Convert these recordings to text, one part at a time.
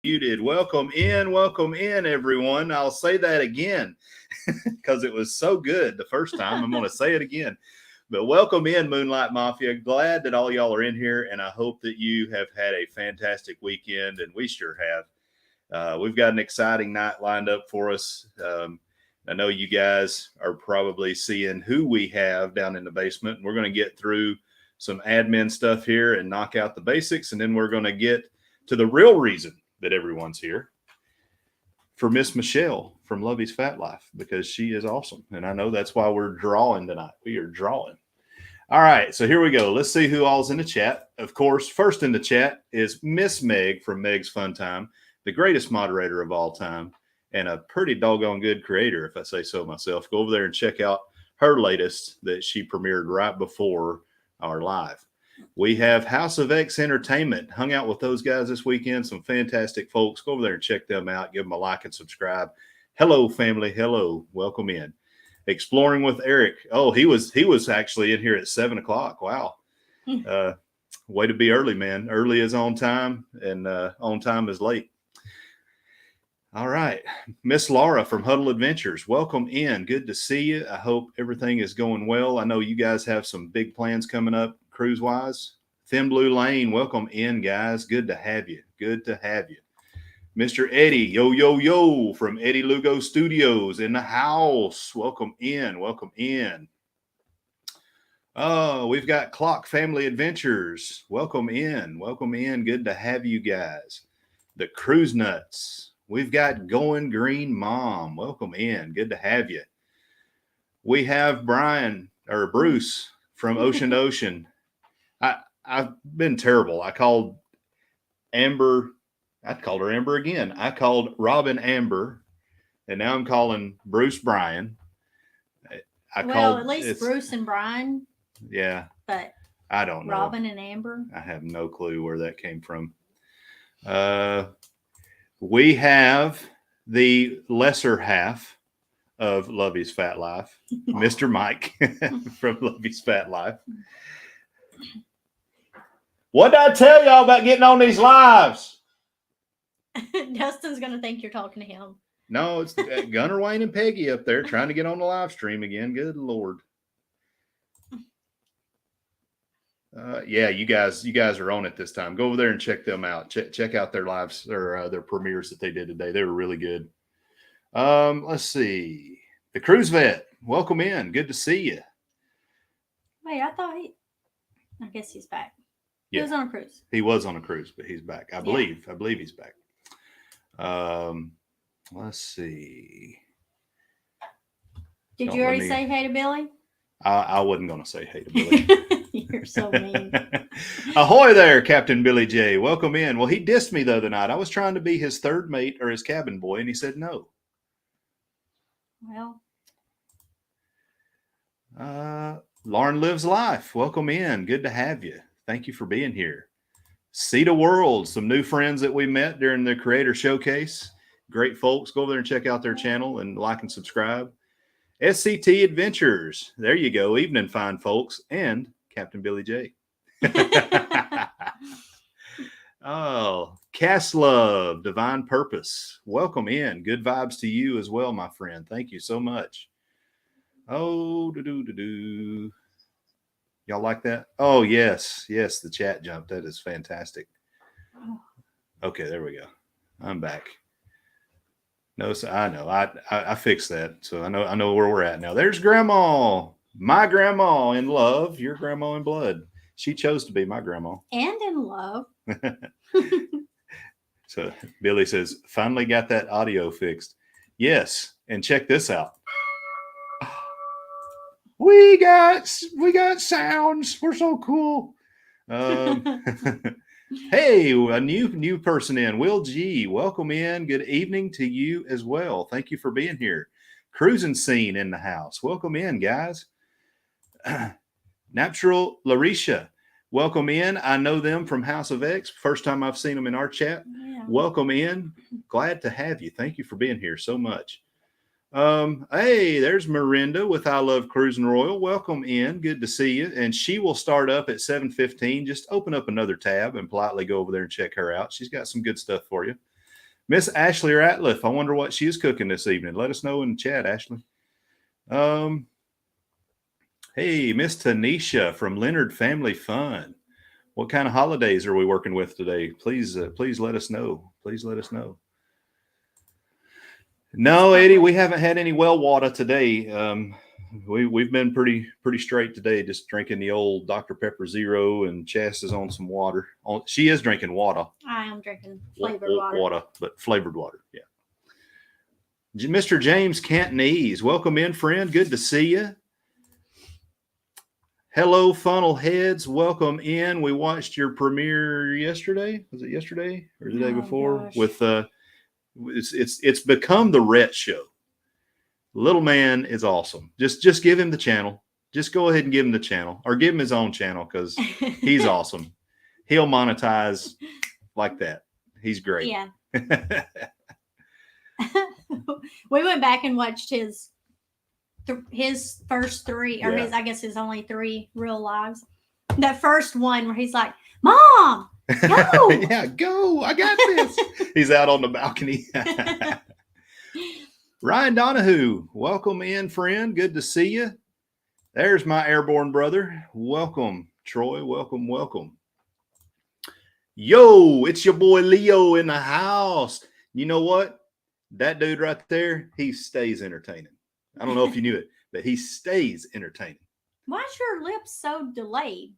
Muted. Welcome in, everyone. I'll say that again because it was so good the first time. I'm going to say it again. But welcome in, Moonlight Mafia. Glad that all y'all are in here, and I hope that you have had a fantastic weekend, and we sure have. We've got an exciting night lined up for us. I know you guys are probably seeing who we have down in the basement. We're going to get through some admin stuff here and knock out the basics, and then we're going to get to the real reason that everyone's here for Miss Michelle from Luvy's Fat Life, because she is awesome. And I know that's why we're drawing tonight. We are drawing. All right, so here we go. Let's see who all's in the chat. Of course, first in the chat is Miss Meg from Meg's Fun Time, the greatest moderator of all time, and a pretty doggone good creator, if I say so myself. Go over there and check out her latest that she premiered right before our live. We have House of X Entertainment. Hung out with those guys this weekend. Some fantastic folks. Go over there and check them out. Give them a like and subscribe. Hello, family. Hello. Welcome in. Exploring with Eric. Oh, he was actually in here at 7 o'clock. Wow. Way to be early, man. Early is on time, and on time is late. All right. Miss Laura from Huddle Adventures. Welcome in. Good to see you. I hope everything is going well. I know you guys have some big plans coming up cruise wise. Thin Blue Lane, welcome in, guys. Good to have you. Good to have you. Mr. Eddie, yo, from Eddie Lugo Studios in the house. Welcome in. Welcome in. Oh, we've got Clock Family Adventures. Welcome in. Welcome in. Good to have you guys. The Cruise Nuts. We've got Going Green Mom. Welcome in. Good to have you. We have Bruce from Ocean to Ocean. I've been terrible. I called Amber. I called her Amber again. I called Robin Amber, and now I'm calling Bruce Brian. At least Bruce and Brian. Yeah. But I don't know. Robin and Amber. I have no clue where that came from. We have the lesser half of Luvy's Fat Life, Mr. Mike from Luvy's Fat Life. What did I tell y'all about getting on these lives? Dustin's going to think you're talking to him. No, it's Gunnar, Wayne, and Peggy up there trying to get on the live stream again. Good Lord. Yeah, you guys are on it this time. Go over there and check them out. Check out their lives or their premieres that they did today. They were really good. Let's see. The Cruise Vet, welcome in. Good to see you. Wait, I guess he's back. Yeah. He was on a cruise. He was on a cruise, but he's back. I believe he's back. Let's see. Did you already say hey to Billy? I wasn't going to say hey to Billy. You're so mean. Ahoy there, Captain Billy J. Welcome in. Well, he dissed me the other night. I was trying to be his third mate or his cabin boy, and he said no. Well. Lauren Lives Life. Welcome in. Good to have you. Thank you for being here. Cedar World, some new friends that we met during the Creator Showcase. Great folks. Go over there and check out their channel and like and subscribe. SCT Adventures. There you go. Evening, fine folks. And Captain Billy J. Oh, Cast Love, Divine Purpose. Welcome in. Good vibes to you as well, my friend. Thank you so much. Oh, do. Y'all like that? Oh, yes. Yes, the chat jumped. That is fantastic. Okay, there we go. I'm back. No, so I know. I fixed that. So I know where we're at now. There's Grandma. My grandma in love. Your grandma in blood. She chose to be my grandma. And in love. So Billy says, finally got that audio fixed. Yes. And check this out. We got sounds. We're so cool. Hey, a new person in. Will G, welcome in. Good evening to you as well. Thank you for being here. Cruising Scene in the house. Welcome in, guys. Natural Larisha, welcome in. I know them from House of X. First time I've seen them in our chat. Yeah. Welcome in. Glad to have you. Thank you for being here so much. Hey, there's Miranda with I Love Cruising Royal. Welcome in. Good to see you. And she will start up at 7:15. Just open up another tab and politely go over there and check her out. She's got some good stuff for you. Miss Ashley Ratliff. I wonder what she is cooking this evening. Let us know in the chat, Ashley. Hey, Miss Tanisha from Leonard Family Fun. What kind of holidays are we working with today? Please let us know. Please let us know. No, Eddie, we haven't had any well water today. We've been pretty straight today, just drinking the old Dr. Pepper Zero, and Chas is on some water. She is drinking water. I am drinking flavored water, but flavored water. Yeah. Mr. James Cantonese, welcome in, friend. Good to see you. Hello, funnel heads. Welcome in. We watched your premiere yesterday. Was it yesterday or the day before? Gosh. With it's become the Rhett show. Little man is awesome. Just give him the channel. Just go ahead and give him the channel, or give him his own channel, because he's awesome. He'll monetize like that. He's great. Yeah. We went back and watched his first three, or I guess his only 3 real lives. That first one where he's like, "Mom, go!" Yeah, go! I got this. He's out on the balcony. Ryan Donahue, welcome in, friend. Good to see you. There's my airborne brother. Welcome, Troy. Welcome. Yo, it's your boy Leo in the house. You know what? That dude right there, he stays entertaining. I don't know if you knew it, but he stays entertaining. Why is your lips so delayed?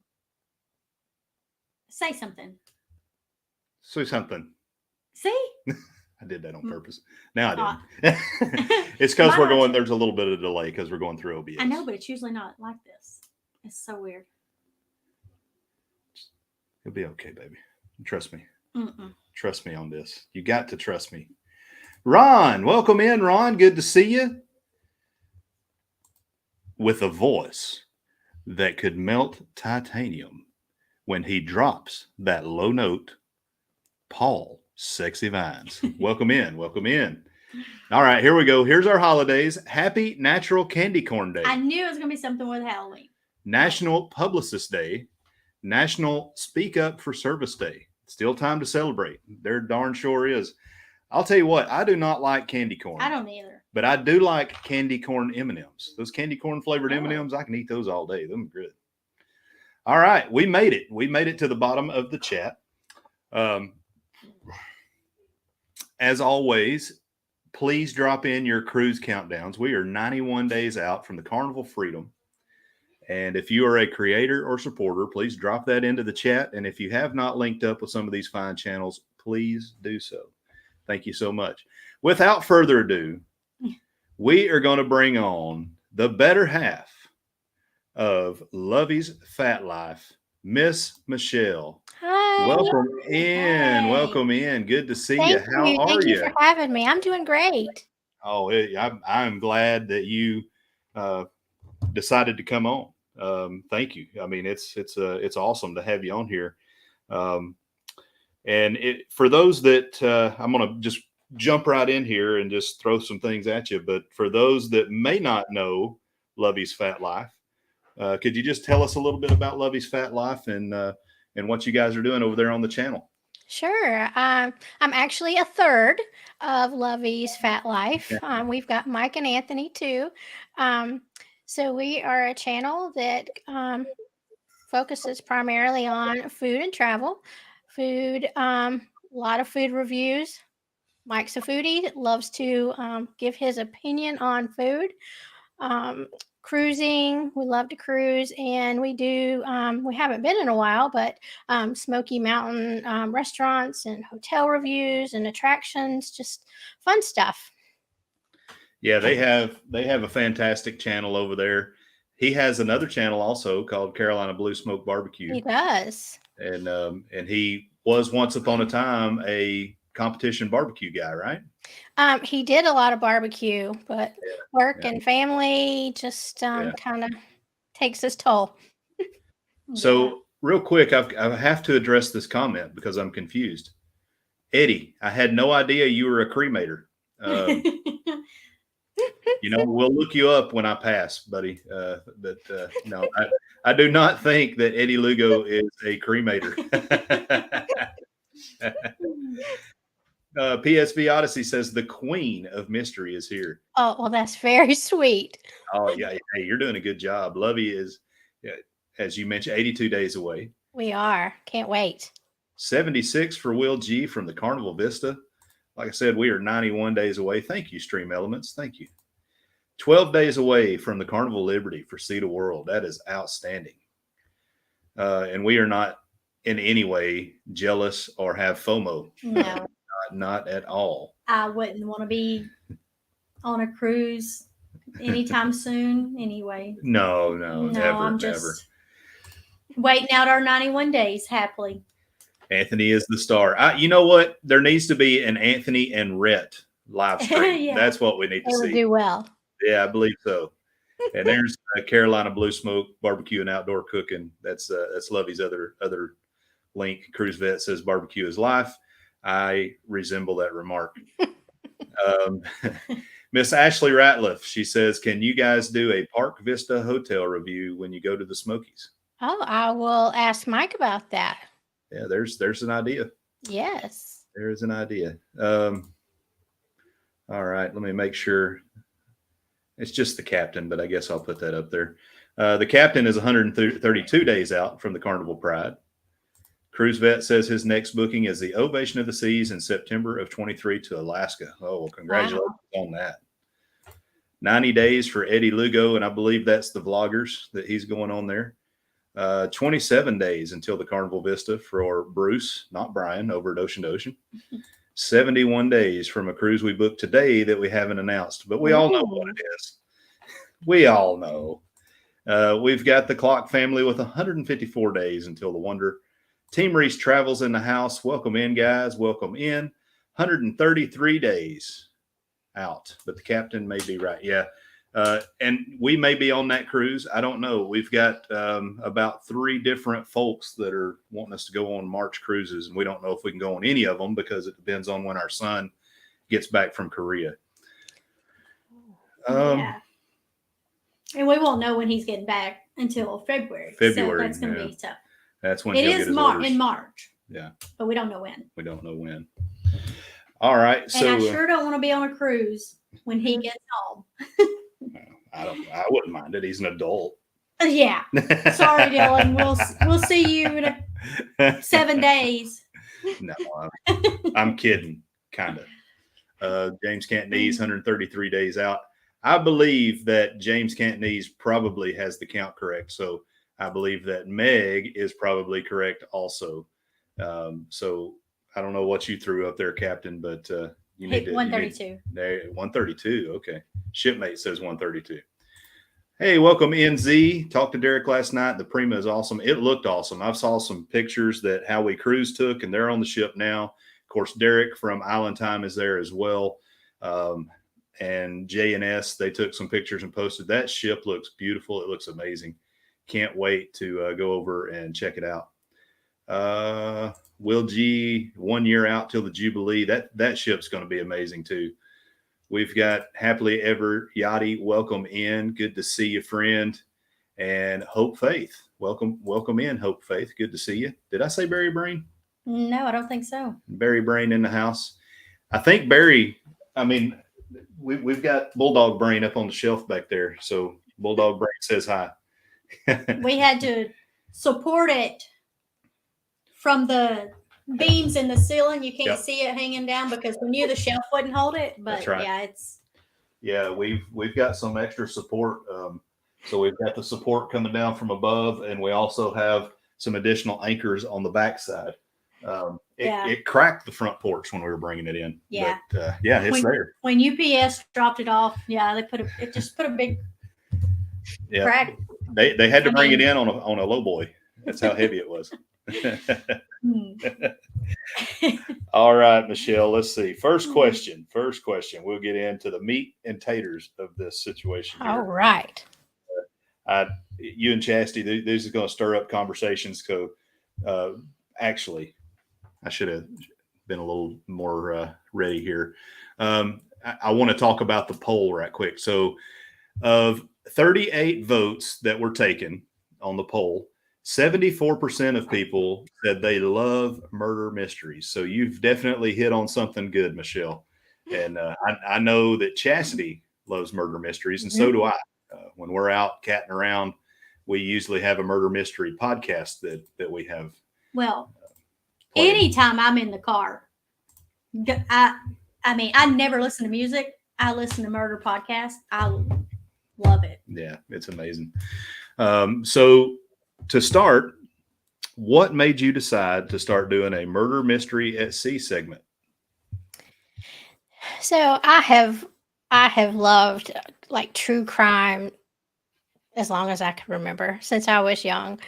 Say something. Say something. See? I did that on purpose. Now I didn't. It's because there's a little bit of delay because we're going through OBS. I know, but it's usually not like this. It's so weird. It'll be okay, baby. Trust me. Mm-mm. Trust me on this. You got to trust me. Ron, welcome in, Ron. Good to see you. With a voice that could melt titanium when he drops that low note, Paul Sexy Vines. Welcome in. All right, here we go. Here's our holidays. Happy Natural Candy Corn Day. I knew it was going to be something with Halloween. National Publicist Day. National Speak Up for Service Day. Still time to celebrate. There darn sure is. I'll tell you what, I do not like candy corn. I don't either. But I do like candy corn M&Ms. Those candy corn flavored M&Ms, I can eat those all day. Them are good. All right, we made it. We made it to the bottom of the chat. As always, please drop in your cruise countdowns. We are 91 days out from the Carnival Freedom. And if you are a creator or supporter, please drop that into the chat. And if you have not linked up with some of these fine channels, please do so. Thank you so much. Without further ado, we are going to bring on the better half of Luvy's Fat Life, Miss Michelle. Hi. Welcome in. Hi. Welcome in. Good to see you. How are you? Thank you for having me. I'm doing great. Oh, I'm glad that you decided to come on. Thank you. I mean, it's awesome to have you on here. And for those that I'm going to just jump right in here and just throw some things at you. But for those that may not know Luvy's Fat Life, could you just tell us a little bit about Luvy's Fat Life and what you guys are doing over there on the channel? Sure. I'm actually a third of Luvy's Fat Life. We've got Mike and Anthony too. So we are a channel that focuses primarily on food and travel. Food, a lot of food reviews. Mike's a foodie, loves to give his opinion on food. Cruising, we love to cruise, and we do, we haven't been in a while, but Smoky Mountain restaurants and hotel reviews and attractions, just fun stuff. Yeah, they have a fantastic channel over there. He has another channel also called Carolina Blue Smoke Barbecue. He does. And he was once upon a time a competition barbecue guy, right? He did a lot of barbecue, but work and family just kind of takes his toll. So real quick, I have to address this comment because I'm confused. Eddie, I had no idea you were a cremator. We'll look you up when I pass, buddy. But no, I do not think that Eddie Lugo is a cremator. PSV Odyssey says the queen of mystery is here. Oh, well, that's very sweet. Oh, yeah. Hey, you're doing a good job. Luvy is, as you mentioned, 82 days away. We are. Can't wait. 76 for Will G from the Carnival Vista. Like I said, we are 91 days away. Thank you, Stream Elements. Thank you. 12 days away from the Carnival Liberty for See the World. That is outstanding. And we are not in any way jealous or have FOMO. No, Not at all. I wouldn't want to be on a cruise anytime soon anyway. No, never, I'm never. just waiting out our 91 days happily. Anthony is the star. You know what? There needs to be an Anthony and Rhett live stream. Yeah. That's what we need They to would see. do well. Yeah, I believe so. And there's Carolina Blue Smoke Barbecue and Outdoor Cooking. That's Lovey's other link. Cruise Vet says barbecue is life. I resemble that remark. Miss Ashley Ratliff, she says, can you guys do a Park Vista hotel review when you go to the Smokies? Oh, I will ask Mike about that. Yeah, there's an idea. Yes. There is an idea. All right, let me make sure. It's just the captain, but I guess I'll put that up there. The captain is 132 days out from the Carnival Pride. Cruise Vet says his next booking is the Ovation of the Seas in September of 23 to Alaska. Oh, well, congratulations on that. 90 days for Eddie Lugo, and I believe that's the vloggers that he's going on there. 27 days until the Carnival Vista for Bruce, not Brian, over at Ocean to Ocean. 71 days from a cruise we booked today that we haven't announced, but we all know what it is. We all know. We've got the Clock family with 154 days until the Wonder. Team Reese Travels in the house. Welcome in, guys. Welcome in. 133 days out, but the captain may be right. Yeah. And we may be on that cruise. I don't know. We've got about 3 different folks that are wanting us to go on March cruises, and we don't know if we can go on any of them because it depends on when our son gets back from Korea. Yeah. And we won't know when he's getting back until February. So that's going to be tough. That's when it he'll is get his orders. in March. Yeah. But we don't know when. We don't know when. All right. And so I sure don't want to be on a cruise when he gets home. I wouldn't mind it. He's an adult. Yeah. Sorry, Dylan. We'll see you in 7 days. No, I'm kidding, kind of. James Cantonese, 133 days out. I believe that James Cantonese probably has the count correct. So I believe that Meg is probably correct also. So I don't know what you threw up there, Captain, but you need to 132. There, 132. Okay. Shipmate says 132. Hey, welcome NZ. Talked to Derek last night. The Prima is awesome. It looked awesome. I saw some pictures that How We Cruise took, and they're on the ship now. Of course, Derek from Island Time is there as well. And J&S, they took some pictures and posted. That ship looks beautiful. It looks amazing. Can't wait to go over and check it out. Will G, 1 year out till the Jubilee. That ship's going to be amazing too. We've got Happily Ever Yachty. Welcome in. Good to see you, friend. And Hope Faith. Welcome in, Hope Faith. Good to see you. Did I say Barry Brain? No, I don't think so. Barry Brain in the house. I think Barry, I mean, we've got Bulldog Brain up on the shelf back there. So Bulldog Brain says hi. We had to support it from the beams in the ceiling. You can't see it hanging down because we knew the shelf wouldn't hold it. But That's right. yeah, we've got some extra support. So we've got the support coming down from above, and we also have some additional anchors on the backside. It cracked the front porch when we were bringing it in. Yeah. But, it's there. When UPS dropped it off, it just put a big crack. They had to bring it in on a low boy. That's how heavy it was. All right, Michelle, let's see. First question. We'll get into the meat and taters of this situation here. All right. You and Chastity, this is going to stir up conversations. So actually, I should have been a little more ready here. I want to talk about the poll right quick. So of 38 votes that were taken on the poll, 74% of people said they love murder mysteries. So you've definitely hit on something good, Michelle. And I know that Chastity loves murder mysteries, and so do I. When we're out catting around, we usually have a murder mystery podcast that we have. Well, played. anytime I'm in the car, I mean, I never listen to music. I listen to murder podcasts. I love it. Yeah, it's amazing. So to start, what made you decide to start doing a murder mystery at sea segment? So I have loved like true crime as long as I can remember, since I was young.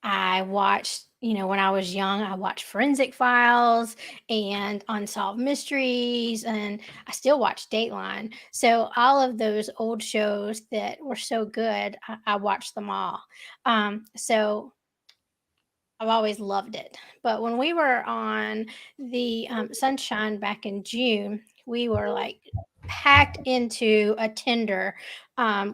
I watched, when I was young, I watched Forensic Files and Unsolved Mysteries, and I still watch Dateline. So all of those old shows that were so good, I watched them all. So I've always loved it. But when we were on the Sunshine back in June, we were like packed into a tender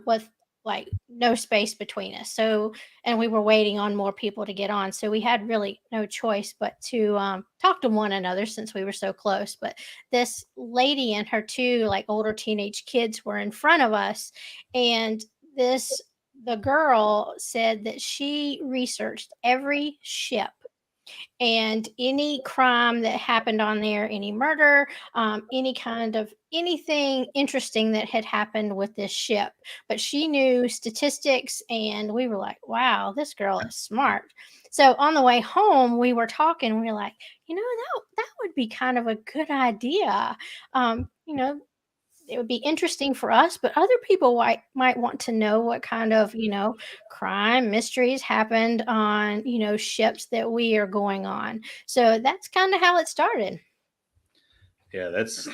with like no space between us. So, and we were waiting on more people to get on. So we had really no choice but to talk to one another since we were so close. But this lady and her two like older teenage kids were in front of us. And the girl said that she researched every ship and any crime that happened on there, any murder, any kind of anything interesting that had happened with this ship. But she knew statistics, and we were like, wow, this girl is smart. So on the way home, we were talking, we were like, that would be kind of a good idea. It would be interesting for us, but other people might want to know what kind of, crime mysteries happened on, ships that we are going on. So that's kind of how it started. Yeah, that's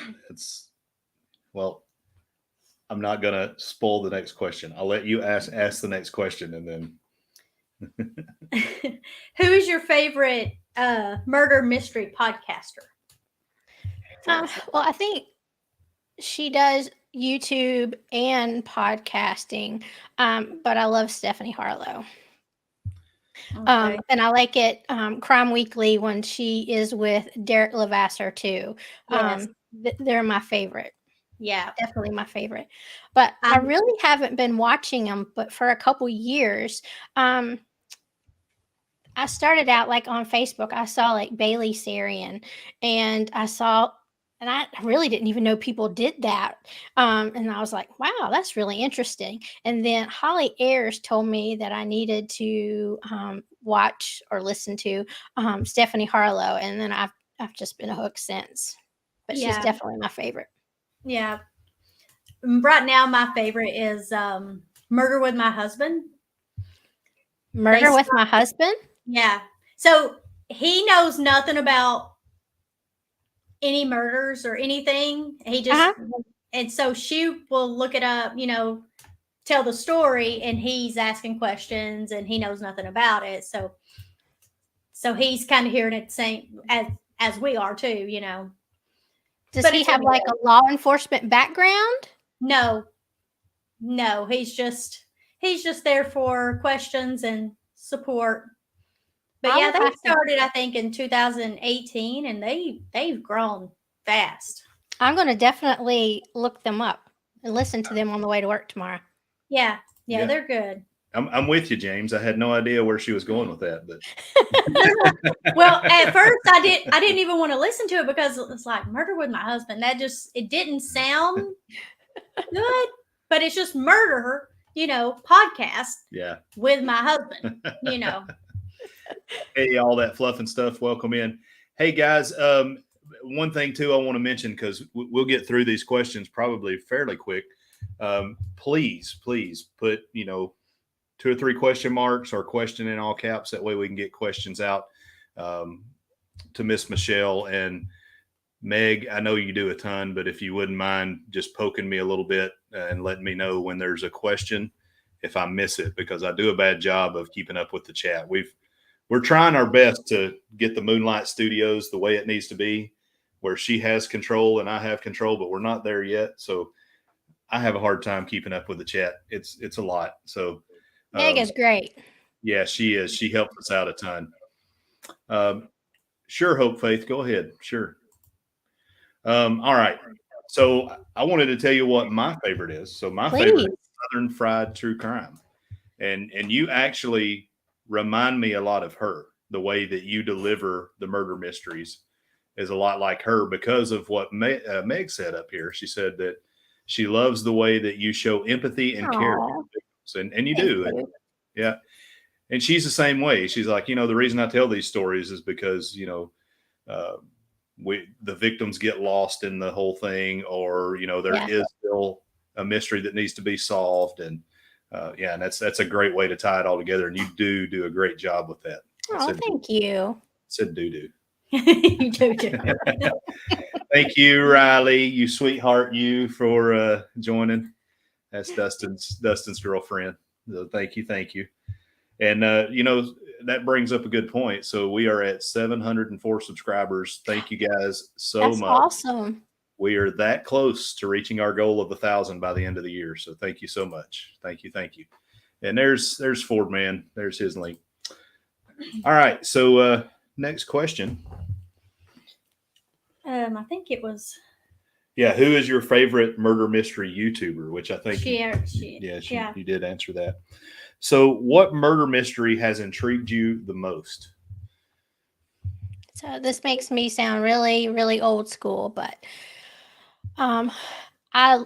well, I'm not gonna spoil the next question. I'll let you ask the next question, and then Who is your favorite murder mystery podcaster? Well, I think she does YouTube and podcasting, but I love Stephanie Harlow. Okay. And I like it Crime Weekly when she is with Derek Levasseur too. Yes. They're my favorite. Yeah. Definitely my favorite. But I really haven't been watching them, but for a couple years. I started out like on Facebook. I saw like Bailey Sarian, and I really didn't even know people did that. And I was like, wow, that's really interesting. And then Holly Ayers told me that I needed to watch or listen to Stephanie Harlow, and then I've just been hooked since. But she's definitely my favorite. Yeah. Right now, my favorite is Murder with My Husband. Murder with My Husband? Yeah. So he knows nothing about any murders or anything. He just, and so she will look it up, tell the story, and he's asking questions and he knows nothing about it. So he's kind of hearing it same as we are too, Does he have like a law enforcement background? No, he's just there for questions and support. But yeah, they started, I think, in 2018, and they've grown fast. I'm going to definitely look them up and listen to them on the way to work tomorrow. Yeah, they're good. I'm with you, James. I had no idea where she was going with that, but well, at first I didn't even want to listen to it because it's like Murder with My Husband. It didn't sound good, but it's just murder, podcast. Yeah, with my husband, Hey, all that fluff and stuff. Welcome in. Hey guys, one thing too I want to mention, because we'll get through these questions probably fairly quick. Please put 2 or 3 question marks or question in all caps. That way we can get questions out to Miss Michelle and Meg. I know you do a ton, but if you wouldn't mind just poking me a little bit and letting me know when there's a question if I miss it, because I do a bad job of keeping up with the chat. We're trying our best to get the Moonlight Studios the way it needs to be, where she has control and I have control, but we're not there yet. So I have a hard time keeping up with the chat. It's a lot. So Meg is great. Yeah, she is. She helps us out a ton. Sure, Hope Faith, go ahead. Sure. All right. So I wanted to tell you what my favorite is. So my favorite is Southern Fried True Crime, and you actually remind me a lot of her. The way that you deliver the murder mysteries is a lot like her because of what Meg said up here. She said that she loves the way that you show empathy and care for victims, and you do. And, yeah. And she's the same way. She's like, the reason I tell these stories is because, the victims get lost in the whole thing, or, there is still a mystery that needs to be solved. And and that's a great way to tie it all together. And you do a great job with that. Thank you. Said do. You do. Thank you, Riley, you sweetheart, you for joining. That's Dustin's girlfriend. So thank you. And that brings up a good point. So we are at 704 subscribers. Thank you guys so much. Awesome. We are that close to reaching our goal of 1,000 by the end of the year. So thank you so much. Thank you. And there's Ford Man. There's his link. All right. So next question. I think it was. Yeah, who is your favorite murder mystery YouTuber? Which I think you did answer that. So, what murder mystery has intrigued you the most? So this makes me sound really, really old school, but I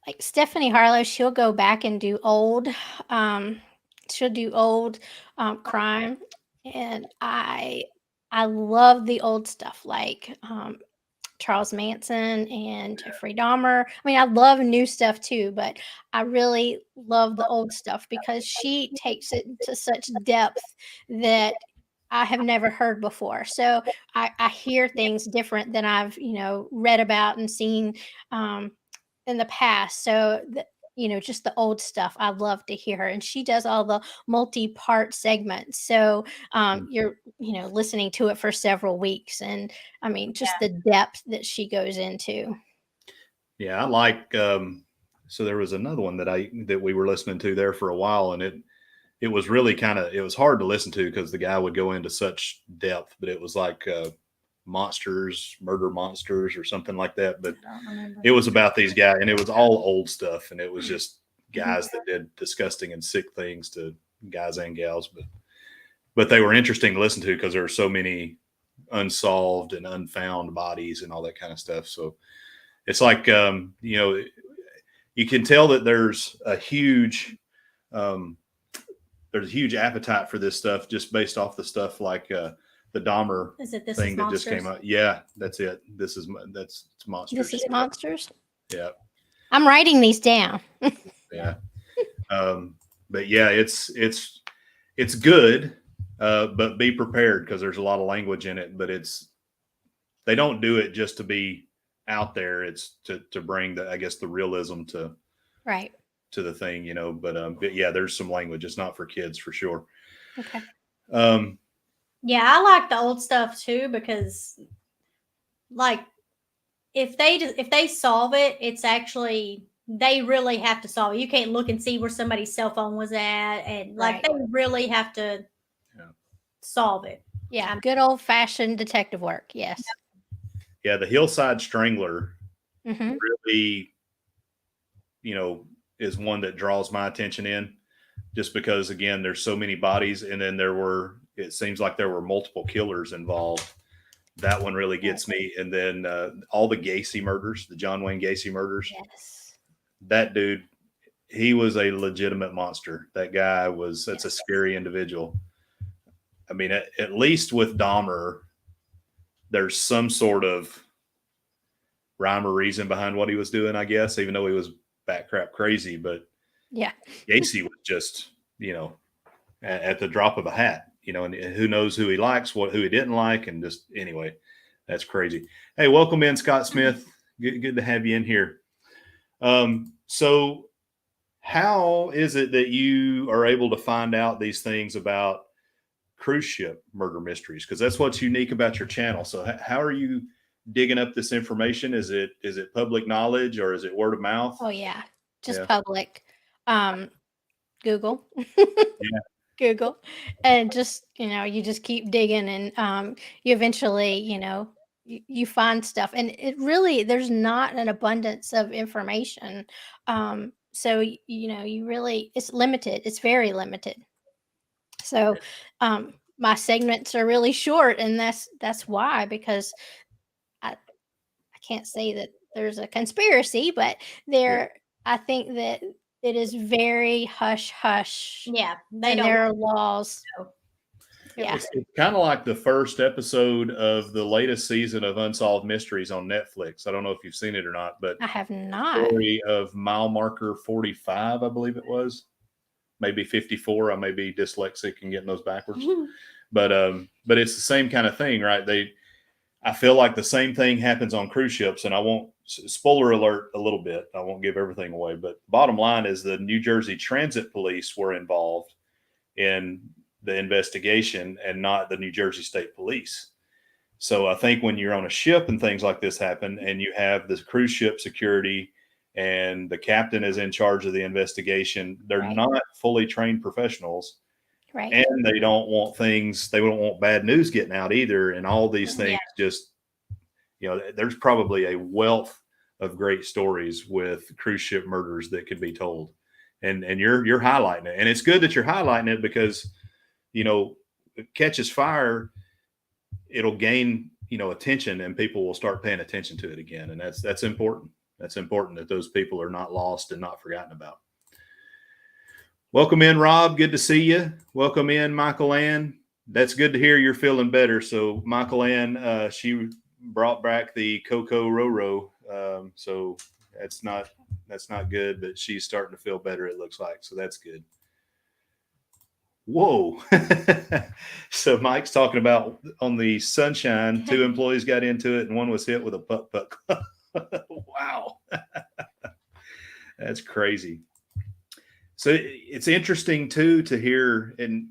like Stephanie Harlow. She'll go back and do old. She'll do old crime, and I love the old stuff like Charles Manson and Jeffrey Dahmer. I mean, I love new stuff too, but I really love the old stuff because she takes it to such depth that I have never heard before. So I hear things different than I've, read about and seen in the past. So, just the old stuff. I love to hear her. And she does all the multi-part segments. So you're, listening to it for several weeks. And I mean, just the depth that she goes into. Yeah, I like, so there was another one that we were listening to there for a while, and it was really it was hard to listen to because the guy would go into such depth, but it was like murder monsters or something like that. But it was about these guys, and it was all old stuff, and it was just guys that did disgusting and sick things to guys and gals. But they were interesting to listen to because there were so many unsolved and unfound bodies and all that kind of stuff. So it's like, you can tell that there's a huge appetite for this stuff just based off the stuff like the Dahmer thing that just came out. Yeah, that's it. It's Monsters. This is Monsters. Yeah. I'm writing these down. Yeah. But yeah, it's good. But be prepared because there's a lot of language in it, but they don't do it just to be out there. It's to bring the realism to the thing, but yeah, there's some language. It's not for kids for sure. Okay. Yeah, I like the old stuff too because, like, if they solve it, it's actually they really have to solve it. You can't look and see where somebody's cell phone was at, and they really have to solve it. Yeah, good old fashioned detective work. Yes. Yeah, the Hillside Strangler really, is one that draws my attention in, just because again there's so many bodies, and then it seems like there were multiple killers involved. That one really gets me. And then all the Gacy murders, the John Wayne Gacy murders. Yes. That dude, he was a legitimate monster. That guy that's a scary individual. I mean, at least with Dahmer, there's some sort of rhyme or reason behind what he was doing, I guess, even though he was bat crap crazy. But yeah, Gacy was just, at the drop of a hat. And who knows who he likes, who he didn't like, and just anyway, that's crazy. Hey, welcome in, Scott Smith. Good to have you in here. So how is it that you are able to find out these things about cruise ship murder mysteries? Because that's what's unique about your channel. So how are you digging up this information? Is it public knowledge or is it word of mouth? Oh yeah, just public. Google. Yeah. Google, and just you just keep digging, and you eventually you find stuff, and it really there's not an abundance of information. So you really it's limited. It's very limited. So my segments are really short, and that's why, because I can't say that there's a conspiracy, but I think that it is very hush hush. Yeah, and there are laws. Yeah, It's kind of like the first episode of the latest season of Unsolved Mysteries on Netflix. I don't know if you've seen it or not, but I have the not. story of mile marker 45, I believe it was, maybe 54. I may be dyslexic and getting those backwards, but it's the same kind of thing, right? I feel like the same thing happens on cruise ships, and I won't spoiler alert a little bit. I won't give everything away, but bottom line is the New Jersey Transit Police were involved in the investigation and not the New Jersey State Police. So I think when you're on a ship and things like this happen, and you have the cruise ship security and the captain is in charge of the investigation, they're not fully trained professionals. Right. And they don't want bad news getting out either. And all these things just, there's probably a wealth of great stories with cruise ship murders that could be told. And you're highlighting it. And it's good that you're highlighting it because, it catches fire, it'll gain, attention, and people will start paying attention to it again. And that's important. That's important that those people are not lost and not forgotten about. Welcome in, Rob. Good to see you. Welcome in, Michael Ann. That's good to hear you're feeling better. So Michael Ann, she brought back the Coco Roro. So that's not good, but she's starting to feel better, it looks like. So that's good. Whoa. So Mike's talking about on the Sunshine, 2 employees got into it and one was hit with a putt-putt. Wow. That's crazy. So it's interesting too to hear. And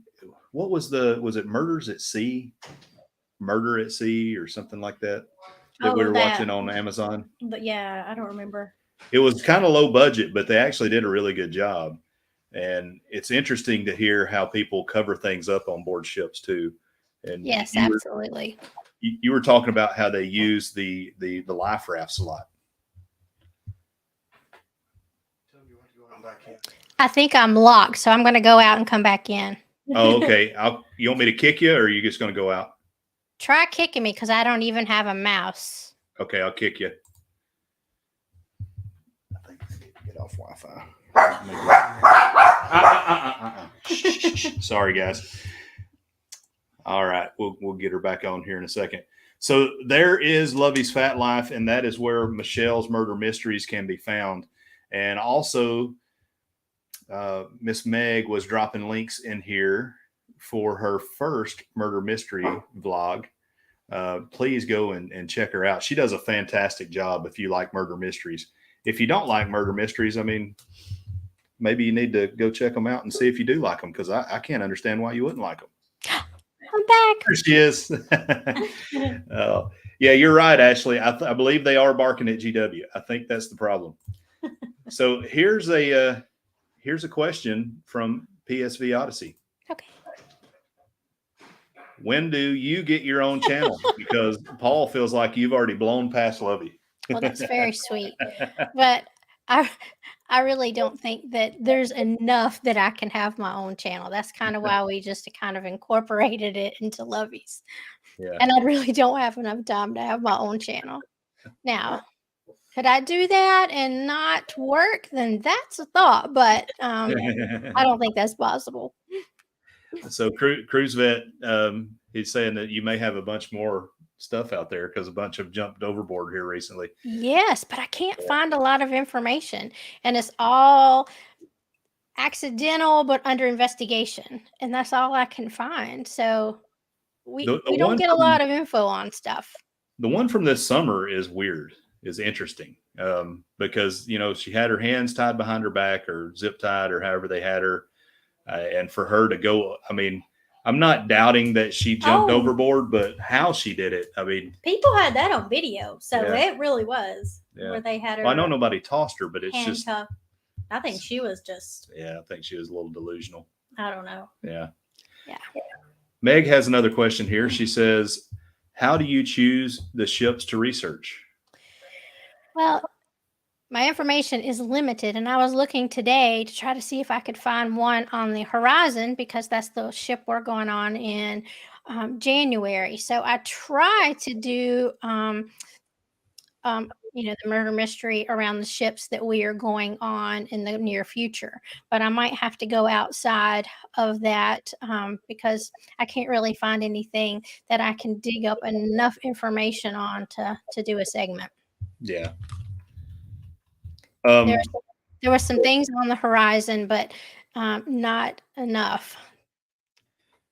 what was it Murders at Sea? Murder at Sea or something like that we were watching on Amazon? But yeah, I don't remember. It was kind of low budget, but they actually did a really good job. And it's interesting to hear how people cover things up on board ships too. And yes, absolutely. You were talking about how they use the life rafts a lot. I think I'm locked, so I'm going to go out and come back in. Oh, okay. You want me to kick you, or are you just going to go out? Try kicking me because I don't even have a mouse. Okay, I'll kick you. I think I need to get off Wi-Fi. Sorry, guys. All right, we'll get her back on here in a second. So there is Luvy's Fat Life, and that is where Michelle's Murder Mysteries can be found. And also, Miss Meg was dropping links in here for her first murder mystery vlog. Please go and check her out. She does a fantastic job if you like murder mysteries. If you don't like murder mysteries, I mean, maybe you need to go check them out and see if you do like them, because I can't understand why you wouldn't like them. I'm back. There she is. Yeah, you're right, Ashley. I believe they are barking at GW. I think that's the problem. So here's a question from PSV Odyssey. Okay. When do you get your own channel? Because Paul feels like you've already blown past Luvy. Well, that's very sweet. But I really don't think that there's enough that I can have my own channel. That's kind of why we just kind of incorporated it into Luvy's. Yeah. And I really don't have enough time to have my own channel. Now, could I do that and not work? Then that's a thought, but I don't think that's possible. So Cruise Vet, he's saying that you may have a bunch more stuff out there because a bunch have jumped overboard here recently. Yes, but I can't find a lot of information, and it's all accidental but under investigation, and that's all I can find. So we don't get a lot of info on stuff. The one from this summer is interesting, because she had her hands tied behind her back or zip tied or however they had her, and for her to go, I mean, I'm not doubting that she jumped overboard, but how she did it, I mean, people had that on video, so it really was where they had her. Well, I know nobody tossed her, but it's handcuffed. I think she was just. Yeah, I think she was a little delusional. I don't know. Yeah. Meg has another question here. She says, how do you choose the ships to research? Well, my information is limited, and I was looking today to try to see if I could find one on the horizon, because that's the ship we're going on in January. So I try to do the murder mystery around the ships that we are going on in the near future. But I might have to go outside of that because I can't really find anything that I can dig up enough information on to do a segment. Yeah. There were some things on the horizon, but not enough.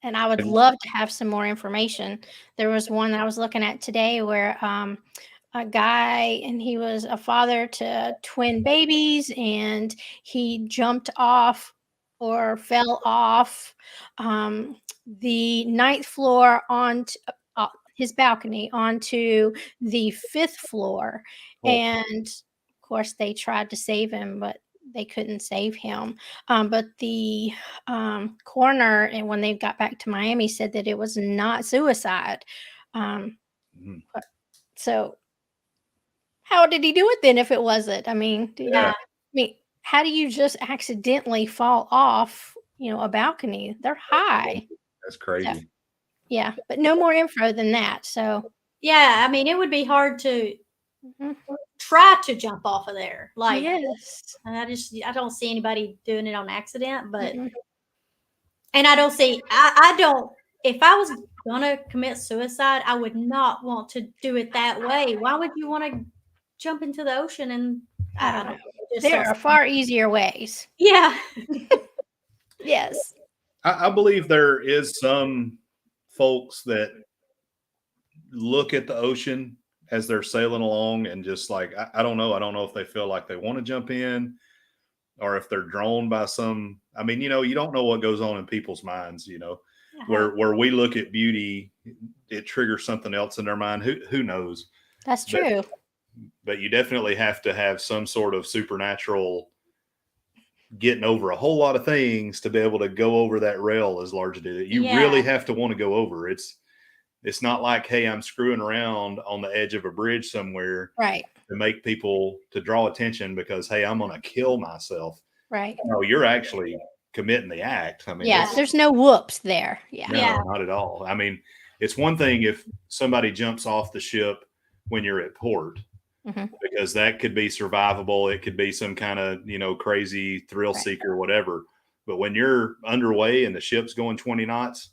And I would love to have some more information. There was one that I was looking at today where a guy, and he was a father to twin babies, and he jumped off or fell off the 9th floor onto his balcony onto the 5th floor. Oh. And of course they tried to save him, but they couldn't save him. But the coroner, and when they got back to Miami, said that it was not suicide. So how did he do it then if it wasn't? I mean, how do you just accidentally fall off, a balcony? They're high. That's crazy. Yeah, but no more info than that. So yeah, I mean, it would be hard to try to jump off of there. Like, yes. I don't see anybody doing it on accident, but and I don't see, I don't, if I was gonna commit suicide, I would not want to do it that way. Why would you want to jump into the ocean? And I don't know. There are far easier ways. Yeah. Yes. I believe there is some folks that look at the ocean as they're sailing along and just like, I don't know. I don't know if they feel like they want to jump in or if they're drawn by some, I mean, you don't know what goes on in people's minds, where we look at beauty, it triggers something else in their mind. Who knows? That's true. But you definitely have to have some sort of supernatural getting over a whole lot of things to be able to go over that rail as large as it is. You really have to want to go over. It's not like, hey, I'm screwing around on the edge of a bridge somewhere, right, to make people to draw attention because, hey, I'm going to kill myself. Right. No, you're actually committing the act. I mean, there's no whoops there. No, not at all. I mean, it's one thing if somebody jumps off the ship when you're at port, because that could be survivable. It could be some kind of, crazy thrill seeker, whatever. But when you're underway and the ship's going 20 knots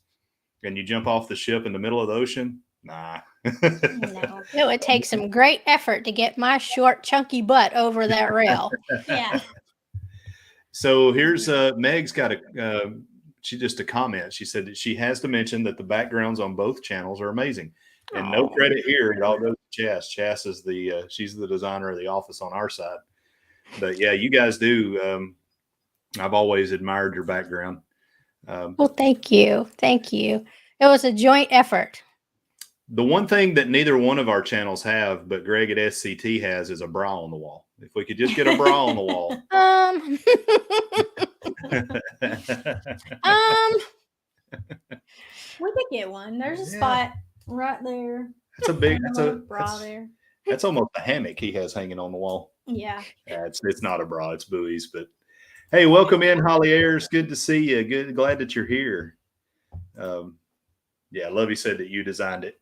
and you jump off the ship in the middle of the ocean, nah. No. It would take some great effort to get my short, chunky butt over that rail. Yeah. So here's Meg's got a comment. She said that she has to mention that the backgrounds on both channels are amazing. And no credit here. It all goes to Chas. Chas is she's the designer of the office on our side. But yeah, you guys do. I've always admired your background. Well, thank you. Thank you. It was a joint effort. The one thing that neither one of our channels have, but Greg at SCT has, is a bra on the wall. If we could just get a bra on the wall. We could get one. There's a spot right there. That's a big, bra there. That's almost a hammock he has hanging on the wall. Yeah. It's not a bra, it's buoys. But hey, welcome in, Holly Ayers. Good to see you. Glad that you're here. Luvy said that you designed it.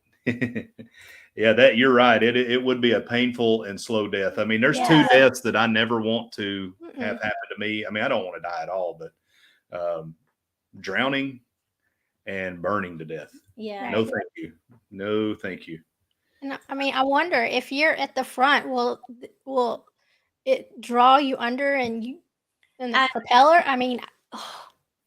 Yeah, that you're right. It would be a painful and slow death. I mean, there's two deaths that I never want to have happen to me. I mean, I don't want to die at all, but drowning and burning to death. Yeah. No, thank you. No, thank you. And I mean, I wonder if you're at the front, will it draw you under and the propeller? I mean,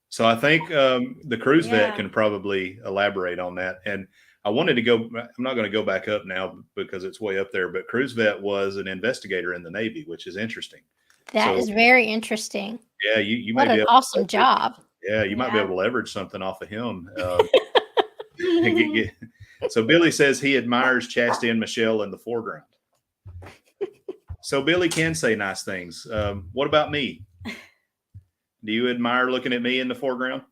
So I think the cruise vet can probably elaborate on that. And I wanted to go, I'm not going to go back up now because it's way up there, but cruise vet was an investigator in the Navy, which is interesting. That is very interesting. Yeah, you what might be an awesome job. Yeah, you might be able to leverage something off of him. So Billy says he admires Chastity and Michelle in the foreground. So Billy can say nice things. What about me? Do you admire looking at me in the foreground?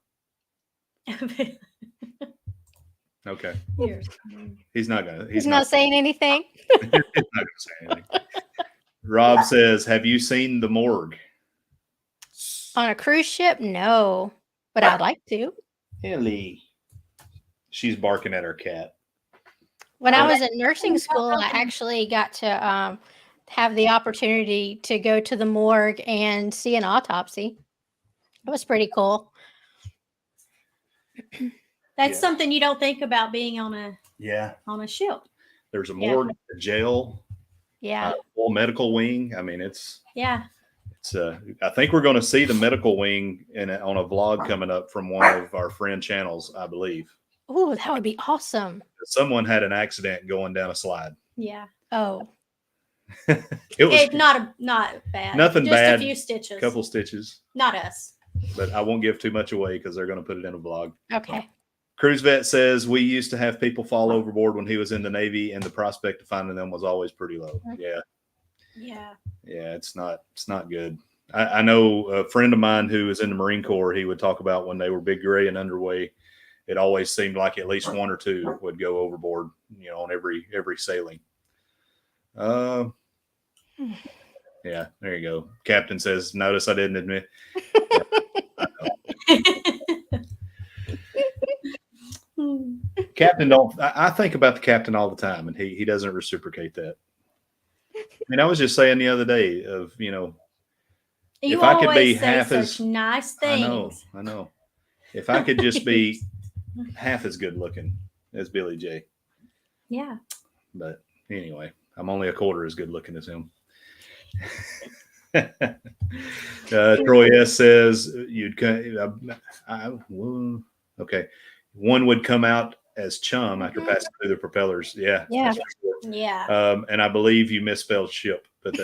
Okay. Here's- He's not gonna. He's not saying anything. He's not gonna say anything. Rob says, "Have you seen the morgue?" On a cruise ship? No, but I'd like to. Ellie. She's barking at her cat. When I was in nursing school, I actually got to have the opportunity to go to the morgue and see an autopsy. It was pretty cool. That's something you don't think about being on a ship. There's a morgue, a jail, Yeah. full medical wing. I mean, it's. I think we're going to see the medical wing on a vlog coming up from one of our friend channels, I believe. Oh, that would be awesome. Someone had an accident going down a slide. Yeah. Oh. It was not bad. Nothing Just bad. a few stitches. A couple stitches. Not us. But I won't give too much away because they're going to put it in a vlog. Okay. Cruise Vet says we used to have people fall overboard when he was in the Navy, and the prospect of finding them was always pretty low. Yeah. Yeah. Yeah, it's not good. I know a friend of mine who was in the Marine Corps, he would talk about when they were big gray and underway, it always seemed like at least one or two would go overboard, on every sailing. Yeah, there you go. Captain says, notice I didn't admit. Captain I think about the captain all the time, and he doesn't reciprocate that. I mean, I was just saying the other day of, you if I could be say half such as nice things. I know. If I could just be half as good looking as Billy J. Yeah. But anyway, I'm only a quarter as good looking as him. Troy S says okay. One would come out as chum after passing through the propellers. Yeah. Yeah. Yeah. And I believe you misspelled ship, but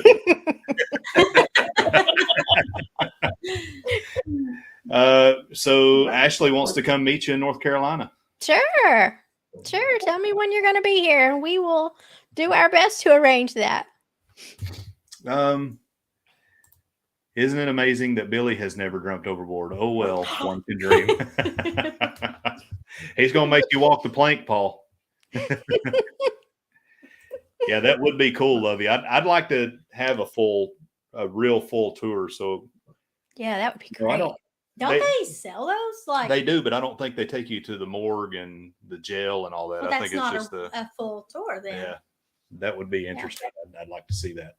so Ashley wants to come meet you in North Carolina. Sure. Tell me when you're going to be here, and we will do our best to arrange that. Isn't it amazing that Billy has never jumped overboard? Oh, well, one can dream. He's going to make you walk the plank, Paul. Yeah, that would be cool, Luvy. I'd like to have a real full tour. So yeah, that would be great. Don't they sell those? Like they do, but I don't think they take you to the morgue and the jail and all that. Well, I think it's just a full tour then. Yeah, that would be interesting. Yeah. I'd like to see that.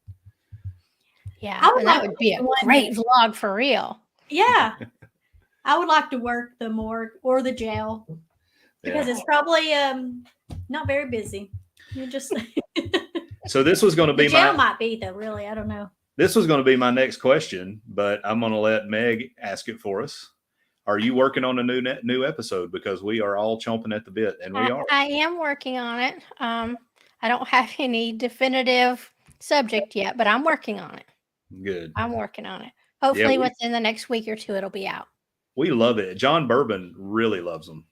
Yeah, that would be a great vlog for real. Yeah. I would like to work the morgue or the jail because it's probably not very busy. You just So this was going to be the jail might be though, really. I don't know. This was going to be my next question, but I'm going to let Meg ask it for us. Are you working on a new episode? Because we are all chomping at the bit, and we are. I am working on it. I don't have any definitive subject yet, but I'm working on it. Good. I'm working on it. Hopefully within the next week or two, it'll be out. We love it. John Bourbon really loves them.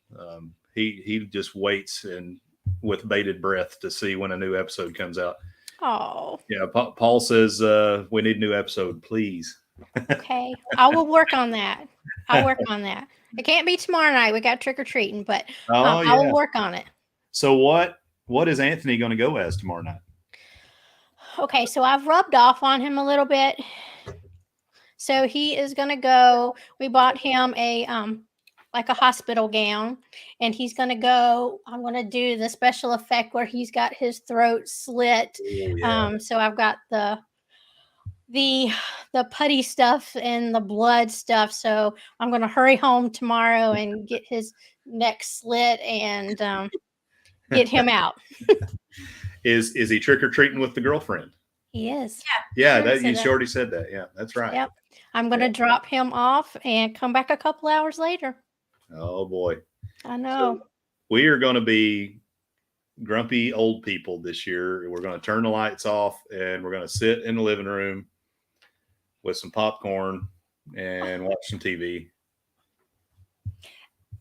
He just waits and with bated breath to see when a new episode comes out. Oh. Yeah. Paul says we need a new episode, please. Okay. I will work on that. I'll work on that. It can't be tomorrow night. We got trick or treating, but I will work on it. So what is Anthony going to go as tomorrow night? Okay, so I've rubbed off on him a little bit. So he is going to go. We bought him a like a hospital gown, and he's going to go. I'm going to do the special effect where he's got his throat slit. Oh, yeah. So I've got the putty stuff and the blood stuff. So I'm going to hurry home tomorrow and get his neck slit and get him out. Is he trick-or-treating with the girlfriend? He is. Yeah, you already said that. Yeah, that's right. Yep. I'm going to drop him off and come back a couple hours later. Oh, boy. I know. So we are going to be grumpy old people this year. We're going to turn the lights off, and we're going to sit in the living room with some popcorn and watch some TV.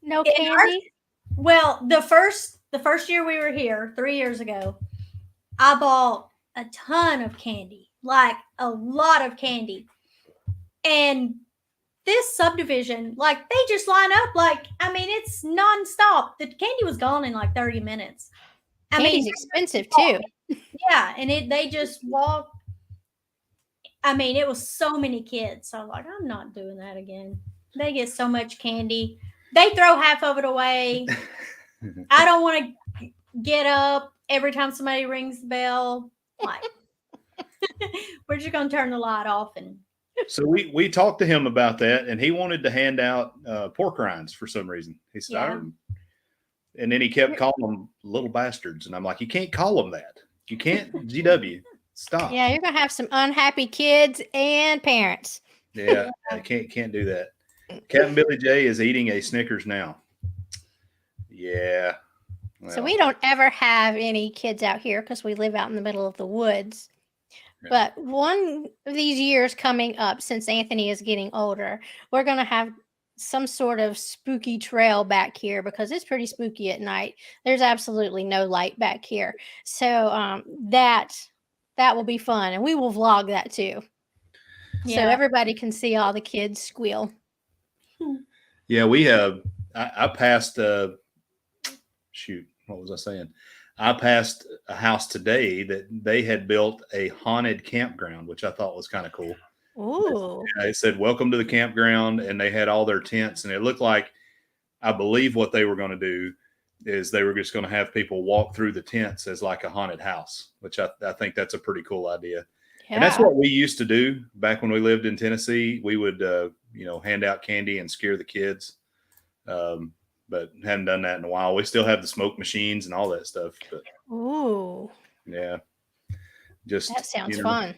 No candy? Well, the first year we were here, 3 years ago, I bought a ton of candy, like a lot of candy. And this subdivision, like they just line up. Like, I mean, it's nonstop. The candy was gone in like 30 minutes. Candy's expensive too. Yeah, and they just walk. I mean, it was so many kids. So I'm like, I'm not doing that again. They get so much candy. They throw half of it away. I don't want to get up every time somebody rings the bell. Like, we're just gonna turn the light off. And so we talked to him about that, and he wanted to hand out pork rinds for some reason. He said, Yeah. and then he kept calling them little bastards, and I'm like, you can't call them that. You can't. GW, stop. Yeah, you're gonna have some unhappy kids and parents. Yeah, I can't do that. Captain Billy J is eating a Snickers now. Yeah. Well, so we don't ever have any kids out here because we live out in the middle of the woods. Yeah. But one of these years coming up, since Anthony is getting older, we're going to have some sort of spooky trail back here because it's pretty spooky at night. There's absolutely no light back here. So that will be fun. And we will vlog that too. Yeah. So everybody can see all the kids squeal. Yeah, we have. I passed. Shoot, what was I saying? I passed a house today that they had built a haunted campground, which I thought was kind of cool. Ooh! They said, "Welcome to the campground," and they had all their tents, and it looked like, I believe, what they were going to do is they were just going to have people walk through the tents as like a haunted house, which I think that's a pretty cool idea. Yeah. And that's what we used to do back when we lived in Tennessee. We would, hand out candy and scare the kids. But haven't done that in a while. We still have the smoke machines and all that stuff. But, ooh. Yeah. Just that sounds fun.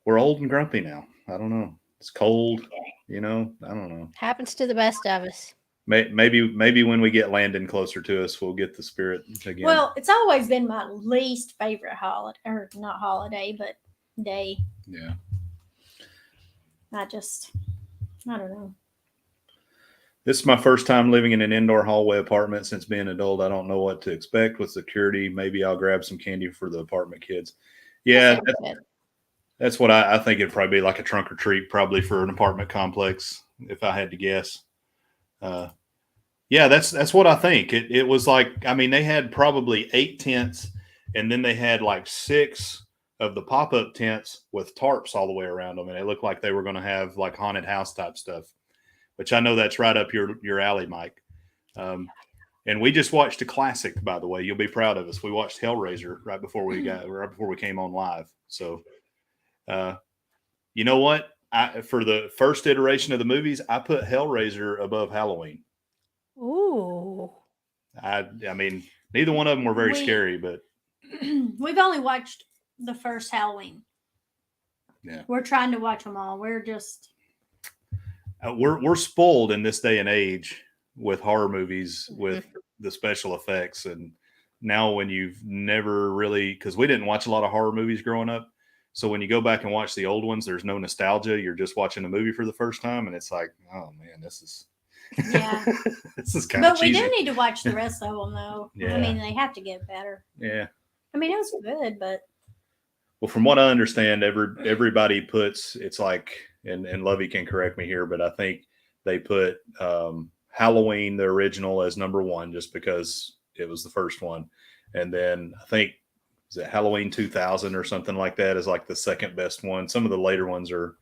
We're old and grumpy now. I don't know. It's cold. I don't know. Happens to the best of us. Maybe when we get Landon closer to us, we'll get the spirit again. Well, it's always been my least favorite holiday, or not holiday, but day. Yeah. I don't know. This is my first time living in an indoor hallway apartment since being an adult. I don't know what to expect with security. Maybe I'll grab some candy for the apartment kids. Yeah, that's what I think it'd probably be, like a trunk or treat, probably for an apartment complex, if I had to guess. Yeah, that's what I think. It was like, I mean, they had probably 8 tents, and then they had like 6 of the pop-up tents with tarps all the way around them, and it looked like they were going to have like haunted house type stuff, which I know that's right up your alley, Mike. And we just watched a classic, by the way. You'll be proud of us. We watched Hellraiser right before we came on live. So, you know what? For the first iteration of the movies, I put Hellraiser above Halloween. Ooh. I mean, neither one of them were very scary, but we've only watched the first Halloween. Yeah, we're trying to watch them all. We're just we're spoiled in this day and age with horror movies, with the special effects. And now when you've never really, because we didn't watch a lot of horror movies growing up, so when you go back and watch the old ones, there's no nostalgia. You're just watching a movie for the first time, and it's like, oh man, this is this is kind of cheesy. But we do need to watch the rest of them, though. Yeah. I mean, they have to get better. Yeah. I mean, it was good, but well, from what I understand, everybody puts, it's like, and Luvy can correct me here, but I think they put Halloween, the original, as number 1 just because it was the first one, and then I think is it Halloween 2000 or something like that is like the second best one. Some of the later ones are,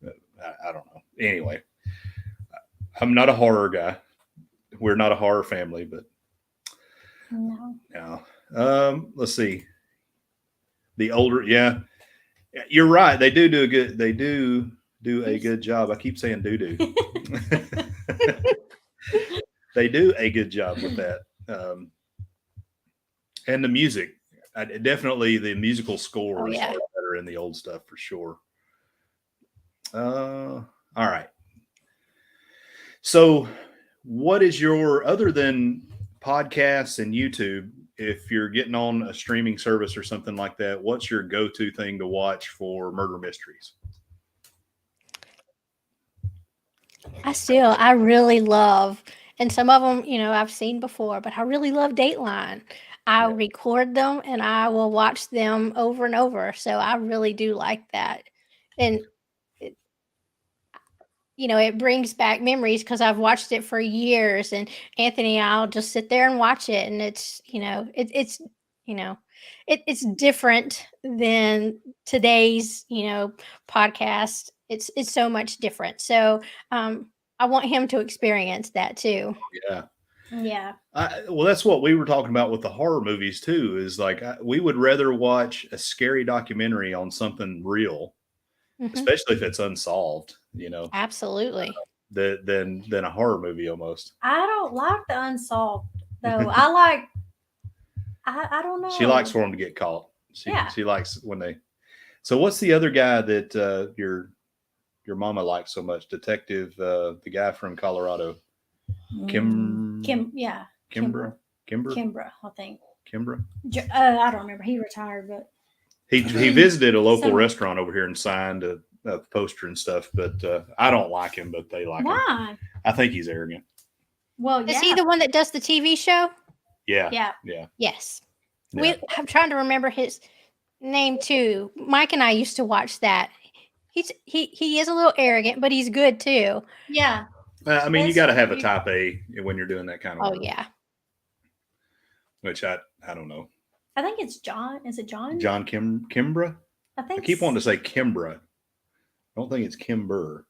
I don't know. Anyway, I'm not a horror guy. We're not a horror family, but no. Let's see. The older, yeah, you're right. They do a good. They do a good job. I keep saying do. They do a good job with that. And the music, definitely the musical scores are better in the old stuff for sure. All right. So what is your, other than podcasts and YouTube, if you're getting on a streaming service or something like that, what's your go-to thing to watch for murder mysteries? I really love, and some of them, I've seen before, but I really love Dateline. I record them and I will watch them over and over. So I really do like that. And it brings back memories because I've watched it for years, and Anthony and I'll just sit there and watch it, and it's it's different than today's podcast. It's so much different. So I want him to experience that too. Yeah. Yeah. Well, that's what we were talking about with the horror movies too. Is like we would rather watch a scary documentary on something real, especially if it's unsolved. Absolutely. Than a horror movie almost. I don't like the unsolved though. I don't know. She likes for them to get caught. She likes when they. So what's the other guy that your mama likes so much? Detective, the guy from Colorado. Kimbra, I think. Kimbra. I don't remember. He retired, but he visited a local restaurant over here and signed a poster and stuff. But I don't like him, but they like him. Why? I think he's arrogant. Well, Is he the one that does the TV show? Yeah. Yes. Yeah. I'm trying to remember his name too. Mike and I used to watch that. He is a little arrogant, but he's good too. Yeah. I mean, you got to have a type A when you're doing that kind of work. Oh yeah. Which I don't know. I think it's John. Is it John? John Kimbra? I think. I keep wanting to say Kimbra. I don't think it's Kimber.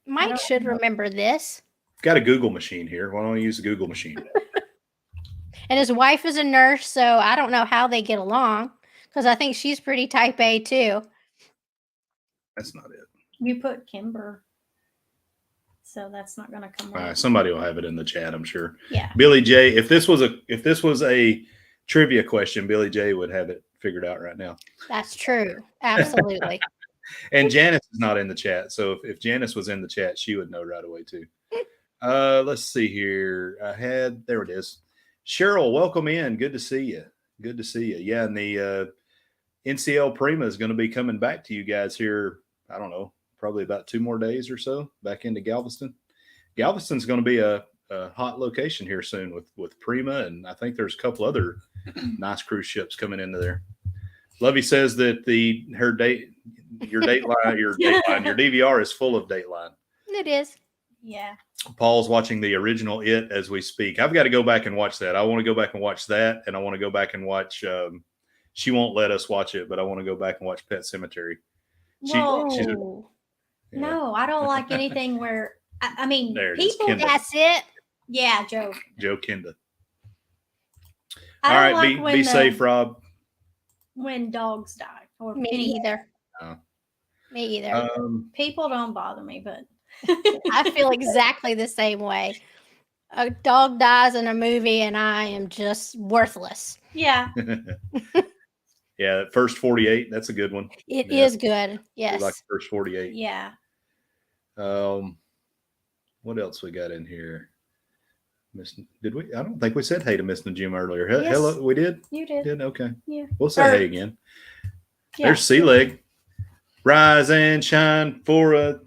Mike should remember this. Got a Google machine here. Why don't I use the Google machine? And his wife is a nurse, so I don't know how they get along because I think she's pretty type A too. That's not it. You put Kimber. So that's not going to come up. Somebody will have it in the chat, I'm sure. Yeah. Billy J, if this was a trivia question, Billy J would have it figured out right now. That's true. Absolutely. And Janice is not in the chat. So if Janice was in the chat, she would know right away too. Let's see here. There it is. Cheryl, welcome in. Good to see you. Good to see you. Yeah, and the NCL Prima is going to be coming back to you guys here, I don't know, probably about 2 more days or so, back into Galveston. Galveston's going to be a hot location here soon with Prima, and I think there's a couple other nice cruise ships coming into there. Luvy says that your DVR is full of Dateline. It is. Yeah. Paul's watching the original It as we speak. I've got to go back and watch that. I want to go back and watch that, and I want to go back and watch. She won't let us watch it, but I want to go back and watch Pet Sematary. No, I don't like anything where I mean people. That's it. Yeah, Joe Kinda. All right, be safe, Rob. When dogs die, or me either. Me either. People don't bother me, but I feel exactly the same way. A dog dies in a movie, and I am just worthless. Yeah. Yeah, first 48. That's a good one. It is good. Yes. Like first 48. Yeah. What else we got in here? Did we? I don't think we said hey to Miss Najim earlier. Yes. Hello, we did. You did. Okay. Yeah. We'll say hey again. Yeah. There's Sea Leg. Rise and shine for a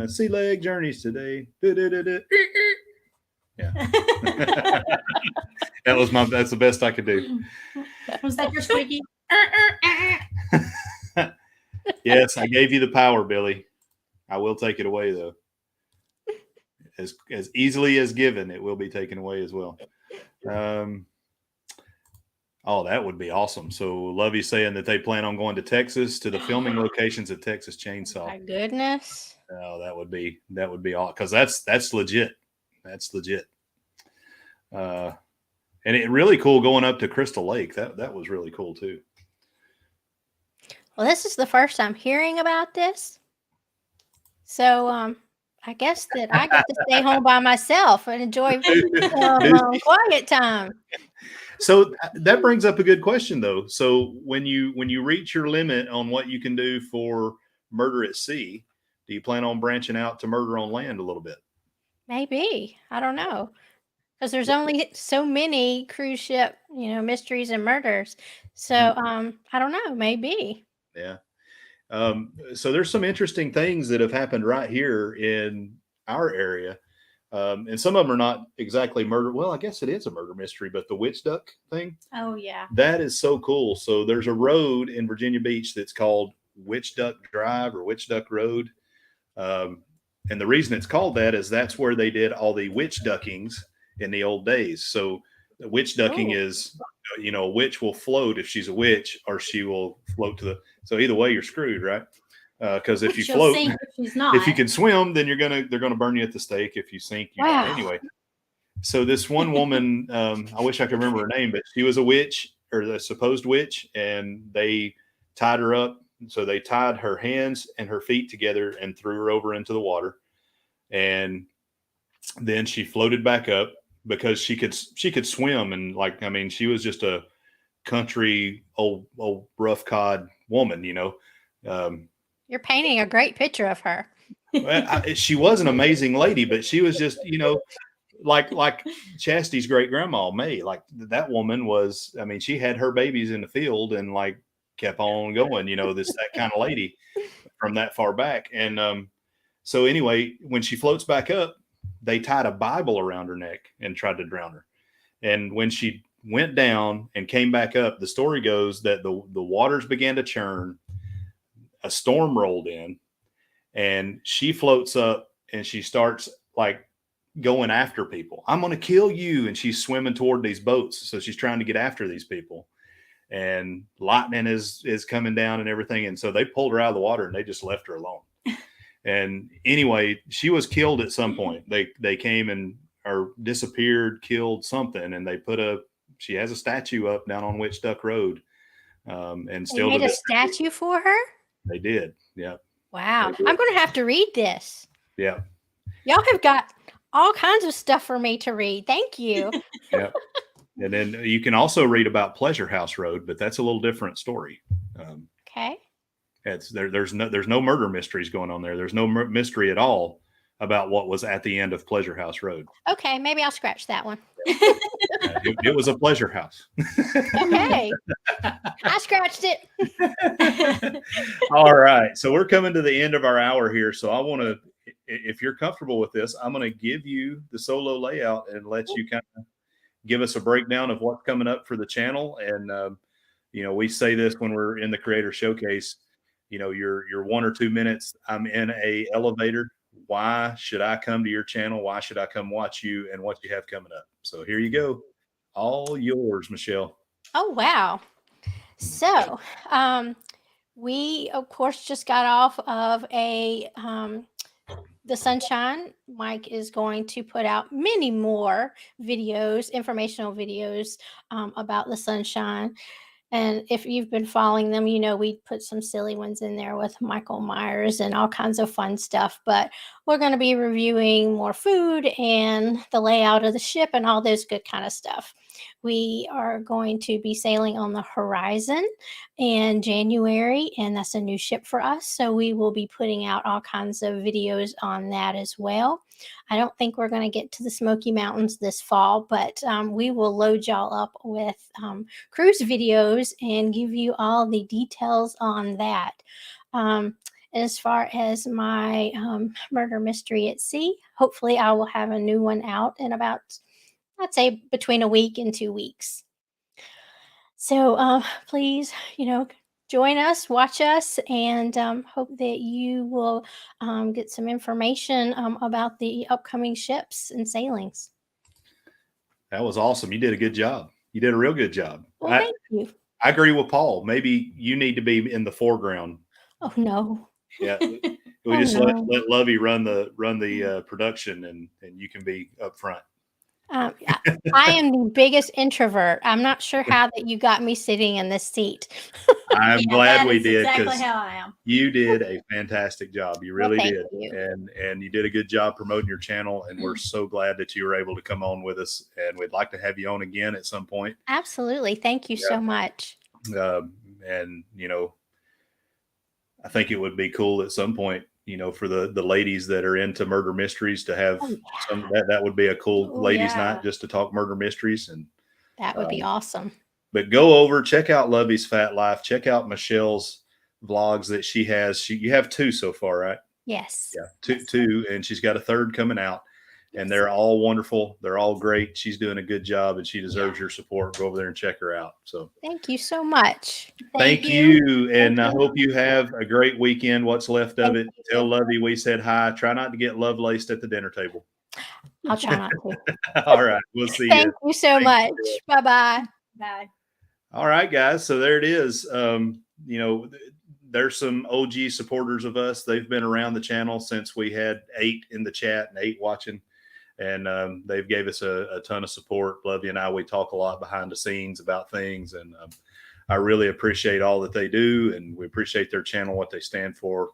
Sea Leg journeys today. Yeah. That's the best I could do. Was that your squeaky? Yes, I gave you the power, Billy. I will take it away though. As easily as given, it will be taken away as well. Oh, that would be awesome. So Luvy's saying that they plan on going to Texas to the filming locations at Texas Chainsaw. My goodness. Oh, that would be all because that's legit. That's legit. And it really cool going up to Crystal Lake. That was really cool too. Well, this is the first I'm hearing about this. So I guess that I get to stay home by myself and enjoy quiet time. So that brings up a good question, though. So when you reach your limit on what you can do for murder at sea, do you plan on branching out to murder on land a little bit? Maybe. I don't know. Because there's only so many cruise ship, mysteries and murders. So I don't know. Maybe. Yeah. So there's some interesting things that have happened right here in our area. And some of them are not exactly murder. Well, I guess it is a murder mystery, but the witch duck thing. Oh, yeah. That is so cool. So there's a road in Virginia Beach that's called Witch Duck Drive or Witch Duck Road. And the reason it's called that is that's where they did all the witch duckings in the old days. So the witch ducking is, a witch will float if she's a witch, or she will float to the. So either way, you're screwed, right? Because if you float, if you can swim, then they're gonna burn you at the stake. If you sink, anyway. So this one woman, I wish I could remember her name, but she was a witch, or a supposed witch, and they tied her up. So they tied her hands and her feet together and threw her over into the water. And then she floated back up because she could swim. And she was just a country old rough cod woman, You're painting a great picture of her. She was an amazing lady, but she was just, like Chastity's great grandma May. Like that woman was, she had her babies in the field and kept on going, that kind of lady from that far back. And so anyway, when she floats back up, they tied a Bible around her neck and tried to drown her. And when she went down and came back up, the story goes that the waters began to churn, a storm rolled in, and she floats up and she starts going after people. I'm going to kill you. And she's swimming toward these boats. So she's trying to get after these people. And lightning is coming down and everything. And so they pulled her out of the water and they just left her alone. And anyway, she was killed at some point. They came and disappeared, killed something. And they she has a statue up down on Witch Duck Road. And still they made a statue for her? They did. Yeah. Wow. I'm going to have to read this. Yeah. Y'all have got all kinds of stuff for me to read. Thank you. Yeah. And then you can also read about Pleasure House Road, but that's a little different story. Okay. There's no murder mysteries going on there. There's no mystery at all about what was at the end of Pleasure House Road. Okay, maybe I'll scratch that one. It was a pleasure house. Okay. I scratched it. All right. So we're coming to the end of our hour here. So I want to, if you're comfortable with this, I'm going to give you the solo layout and let you kind of give us a breakdown of what's coming up for the channel. And, we say this when we're in the Creator Showcase, your 1 or 2 minutes, I'm in a elevator. Why should I come to your channel? Why should I come watch you and what you have coming up? So here you go. All yours, Michelle. Oh, wow. So we, of course, just got off of the Sunshine. Mike is going to put out many more videos, informational videos about the Sunshine. And if you've been following them, we put some silly ones in there with Michael Myers and all kinds of fun stuff. But we're going to be reviewing more food and the layout of the ship and all those good kind of stuff. We are going to be sailing on the Horizon in January, and that's a new ship for us. So we will be putting out all kinds of videos on that as well. I don't think we're going to get to the Smoky Mountains this fall, but we will load y'all up with cruise videos and give you all the details on that. As far as my murder mystery at sea, hopefully I will have a new one out in about, I'd say, between a week and 2 weeks. So please, join us, watch us, and hope that you will get some information about the upcoming ships and sailings. That was awesome. You did a good job. You did a real good job. Well, thank you. I agree with Paul. Maybe you need to be in the foreground. Oh, no. Yeah. We just let Luvy run the production and you can be up front. I am the biggest introvert. I'm not sure how that you got me sitting in this seat. I'm glad we did. Exactly how I am. You did a fantastic job. You really did. You. And you did a good job promoting your channel. And we're so glad that you were able to come on with us. And we'd like to have you on again at some point. Absolutely. Thank you so much. And, I think it would be cool at some point, for the ladies that are into murder mysteries to have some, that would be a cool ladies night just to talk murder mysteries. And that would be awesome. But go over, check out Luvy's Fat Life, check out Michelle's vlogs that she has. You have 2 so far, right? Yes. Yeah. Two, and she's got a 3rd coming out. and they're all wonderful. They're all great. She's doing a good job, and she deserves your support. Go over there and check her out. So thank you so much. thank you. And I hope you have a great weekend. What's left of it. Tell Luvy we said hi. Try not to get love laced at the dinner table. I'll try not to. All right. We'll see you. Thank you so much. Bye-bye. Bye. All right, guys. So there it is. You know, there's some OG supporters of us. They've been around the channel since we had 8 in the chat and 8 watching. And they've gave us a ton of support. Luvy and I, we talk a lot behind the scenes about things. And I really appreciate all that they do. And we appreciate their channel, what they stand for.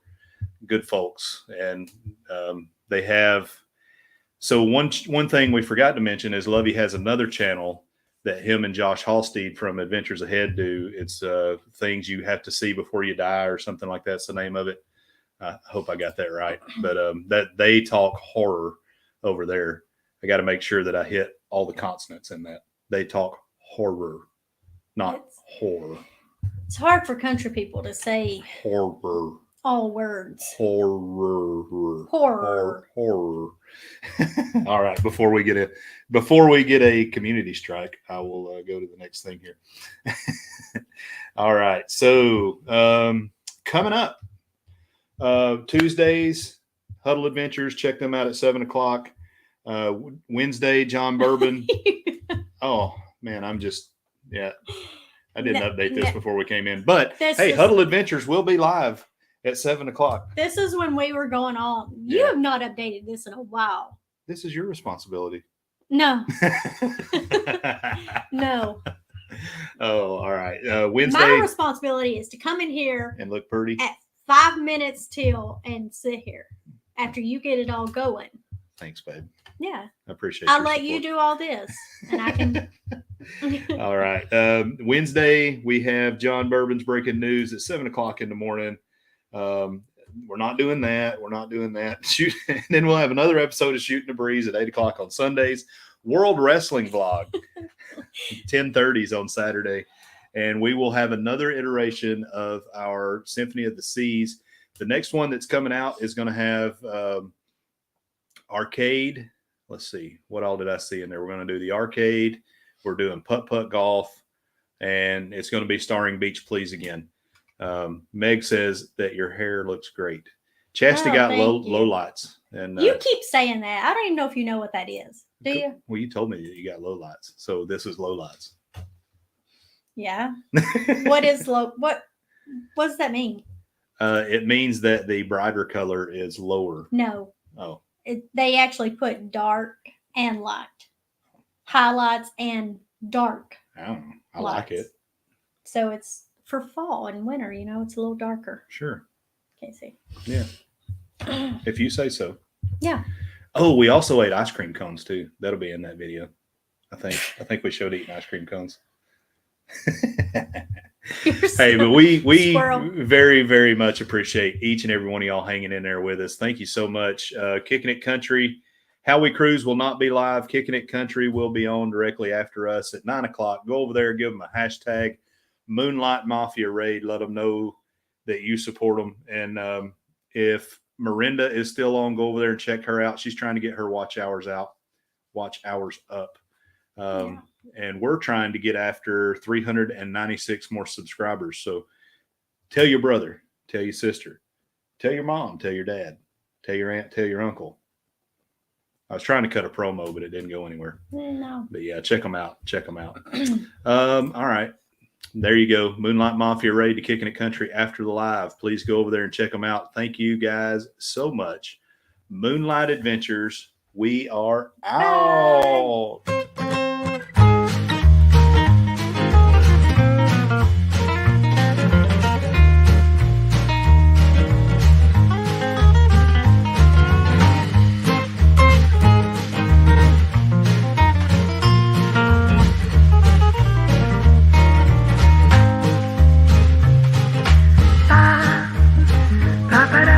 Good folks. And they have. So one thing we forgot to mention is Luvy has another channel that him and Josh Halstead from Adventures Ahead do. It's things you have to see before you die or something like that's the name of it. I hope I got that right. But that they talk horror over there. I got to make sure that I hit all the consonants in that. They talk horror, not horror. It's hard for country people to say horror. All words. Horror. Horror. All right. Before we get a community strike, I will go to the next thing here. All right. So coming up Tuesdays, Huddle Adventures. Check them out at 7 o'clock. Wednesday, John Bourbon. Oh man, I didn't update this before we came in, but hey, Huddle Adventures will be live at 7 o'clock. This is when we were going on. You have not updated this in a while. This is your responsibility. No. No. Oh, all right. Wednesday. My responsibility is to come in here and look pretty at 5 minutes till and sit here after you get it all going. Thanks, babe. Yeah. I appreciate it. I'll let you do all this and I can. All right. Wednesday, we have John Bourbon's Breaking News at 7 o'clock in the morning. We're not doing that. And then we'll have another episode of Shootin the Breeze at 8 o'clock on Sundays. World Wrestling Vlog, 10:30s on Saturday. And we will have another iteration of our Symphony of the Seas. The next one that's coming out is going to have arcade. Let's see. What all did I see in there? We're going to do the arcade. We're doing putt-putt golf. And it's going to be starring Beach Please again. Meg says that your hair looks great. Chastity got low lights. And you keep saying that. I don't even know if you know what that is. Do you? Well, you told me that you got low lights. So this is low lights. Yeah. What is low? What does that mean? It means that the brighter color is lower. No. Oh. They actually put dark and light. Highlights and dark. Oh, I like it. So it's for fall and winter, it's a little darker. Sure. Can't see. Yeah. If you say so. Yeah. Oh, we also ate ice cream cones too. That'll be in that video. I think we showed eating ice cream cones. Hey, but we very, very much appreciate each and every one of y'all hanging in there with us. Thank you so much. Kicking It Country, How We Cruise will not be live. Kicking It Country will be on directly after us at 9 o'clock. Go over there, give them a hashtag Moonlight Mafia Raid. Let them know that you support them. And if Miranda is still on, go over there and check her out. She's trying to get her watch hours up. And we're trying to get after 396 more subscribers. So tell your brother, tell your sister, tell your mom, tell your dad, tell your aunt, tell your uncle. I was trying to cut a promo, but it didn't go anywhere. No. But yeah, check them out. All right. There you go. Moonlight Mafia Raid to Kicking It Country after the live. Please go over there and check them out. Thank you guys so much. Moonlight Adventures. We are out.